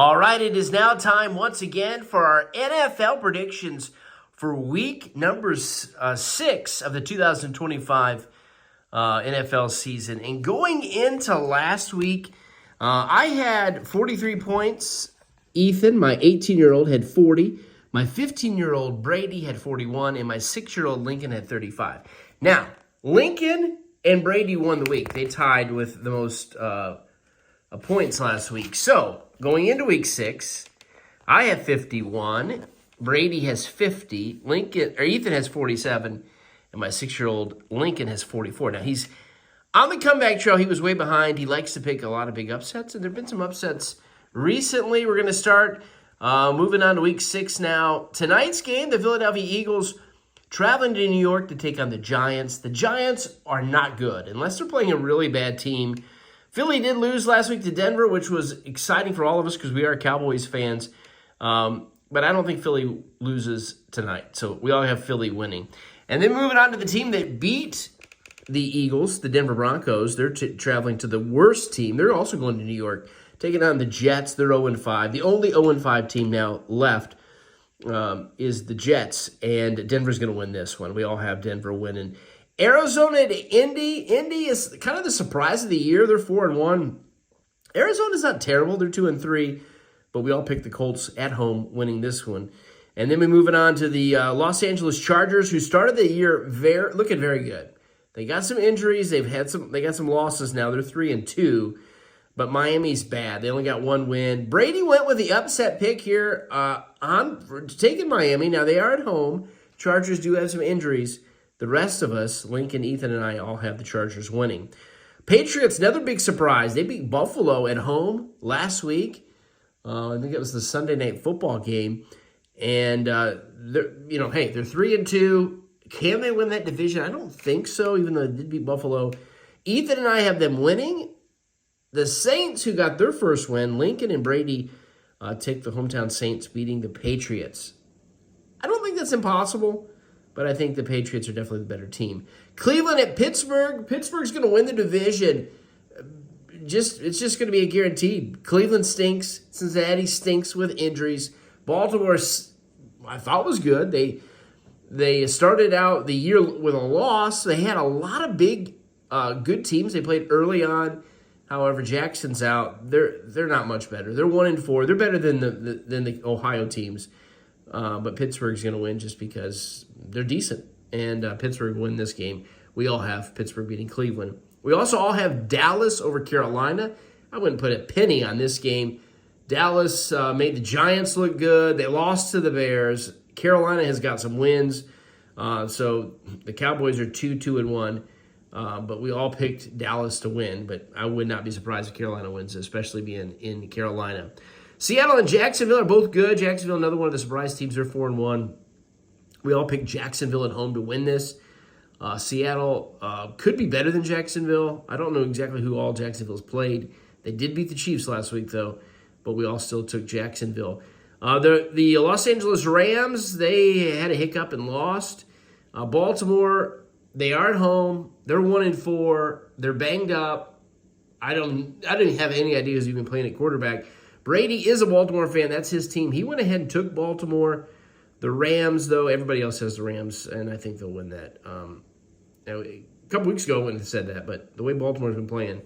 All right, it is now time once again for our NFL predictions for week number 6 of the 2025 NFL season. And going into last week, I had 43 points. Ethan, my 18-year-old, had 40. My 15-year-old Brady had 41, and my 6-year-old Lincoln had 35. Now, Lincoln and Brady won the week. They tied with the most points last week. So, going into week 6, I have 51. Brady has 50. Ethan has 47. And my 6-year-old Lincoln has 44. Now, he's on the comeback trail. He was way behind. He likes to pick a lot of big upsets, and there have been some upsets recently. We're going to start moving on to week 6 now. Tonight's game, the Philadelphia Eagles traveling to New York to take on the Giants. The Giants are not good unless they're playing a really bad team. Philly did lose last week to Denver, which was exciting for all of us because we are Cowboys fans. But I don't think Philly loses tonight. So we all have Philly winning. And then moving on to the team that beat the Eagles, the Denver Broncos. They're traveling to the worst team. They're also going to New York, taking on the Jets. They're 0-5. The only 0-5 team now left is the Jets. And Denver's going to win this one. We all have Denver winning. Arizona to Indy. Indy is kind of the surprise of the year. They're 4-1. Arizona's not terrible. They're 2-3. But we all picked the Colts at home winning this one. And then we're moving on to the Los Angeles Chargers, who started the year looking very good. They got some injuries. They got some losses now. They're 3-2. But Miami's bad. They only got one win. Brady went with the upset pick here on taking Miami. Now they are at home. Chargers do have some injuries. The rest of us, Lincoln, Ethan, and I, all have the Chargers winning. Patriots, another big surprise. They beat Buffalo at home last week. I think it was the Sunday Night Football game. And, they're 3-2. Can they win that division? I don't think so, even though they did beat Buffalo. Ethan and I have them winning. The Saints, who got their first win, Lincoln and Brady take the hometown Saints, beating the Patriots. I don't think that's impossible. But I think the Patriots are definitely the better team. Cleveland at Pittsburgh. Pittsburgh's going to win the division. It's just going to be a guaranteed. Cleveland stinks. Cincinnati stinks with injuries. Baltimore, I thought, was good. They started out the year with a loss. They had a lot of big, good teams. They played early on. However, Jackson's out. They're not much better. They're 1-4. They're better than the Ohio teams. But Pittsburgh's going to win just because they're decent. And Pittsburgh win this game. We all have Pittsburgh beating Cleveland. We also all have Dallas over Carolina. I wouldn't put a penny on this game. Dallas made the Giants look good. They lost to the Bears. Carolina has got some wins. So the Cowboys are 2-1. But we all picked Dallas to win. But I would not be surprised if Carolina wins, especially being in Carolina. Seattle and Jacksonville are both good. Jacksonville, another one of the surprise teams. They're 4-1. We all picked Jacksonville at home to win this. Seattle could be better than Jacksonville. I don't know exactly who all Jacksonville's played. They did beat the Chiefs last week, though, but we all still took Jacksonville. The Los Angeles Rams, they had a hiccup and lost. Baltimore, they are at home. They're 1-4. They're banged up. I didn't have any idea who's even playing at quarterback. Brady is a Baltimore fan. That's his team. He went ahead and took Baltimore. The Rams, though, everybody else has the Rams, and I think they'll win that. A couple weeks ago I wouldn't have said that, but the way Baltimore's been playing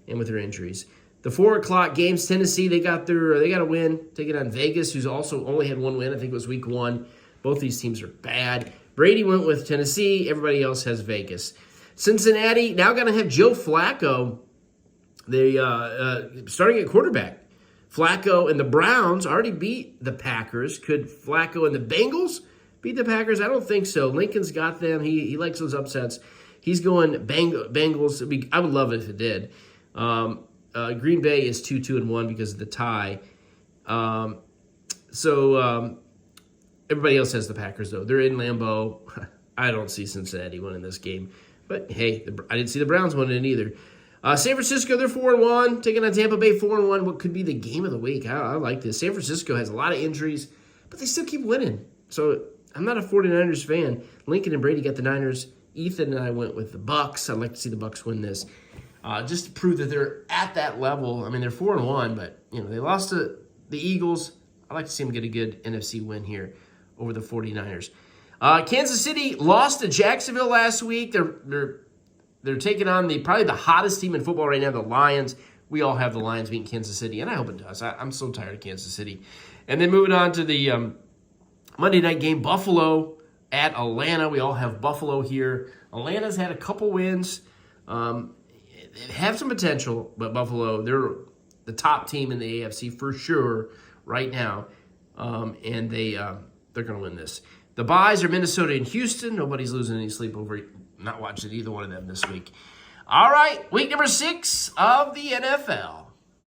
and with their injuries. The 4 o'clock games, Tennessee, they got a win. Taking on Vegas, who's also only had one win. I think it was week 1. Both these teams are bad. Brady went with Tennessee. Everybody else has Vegas. Cincinnati, now going to have Joe Flacco. They starting at quarterback. Flacco and the Browns already beat the Packers. Could Flacco and the Bengals beat the Packers? I don't think so. Lincoln's got them. He likes those upsets. He's going Bengals. I would love it if it did. Green Bay is 2-1 because of the tie. Everybody else has the Packers, though. They're in Lambeau. I don't see Cincinnati winning this game. But, hey, I didn't see the Browns winning it either. San Francisco, they're 4-1, taking on Tampa Bay 4-1. What could be the game of the week? I like this. San Francisco has a lot of injuries, but they still keep winning. So I'm not a 49ers fan. Lincoln and Brady got the Niners. Ethan and I went with the Bucks. I'd like to see the Bucks win this. just to prove that they're at that level. I mean, they're 4-1, but they lost to the Eagles. I'd like to see them get a good NFC win here over the 49ers. Kansas City lost to Jacksonville last week. They're taking on probably the hottest team in football right now, the Lions. We all have the Lions beating Kansas City, and I hope it does. I'm so tired of Kansas City. And then moving on to the Monday night game, Buffalo at Atlanta. We all have Buffalo here. Atlanta's had a couple wins. They have some potential, but Buffalo, they're the top team in the AFC for sure right now, and they're going to win this. The buys are Minnesota and Houston. Nobody's losing any sleep over not watching either one of them this week. All right, week number 6 of the NFL.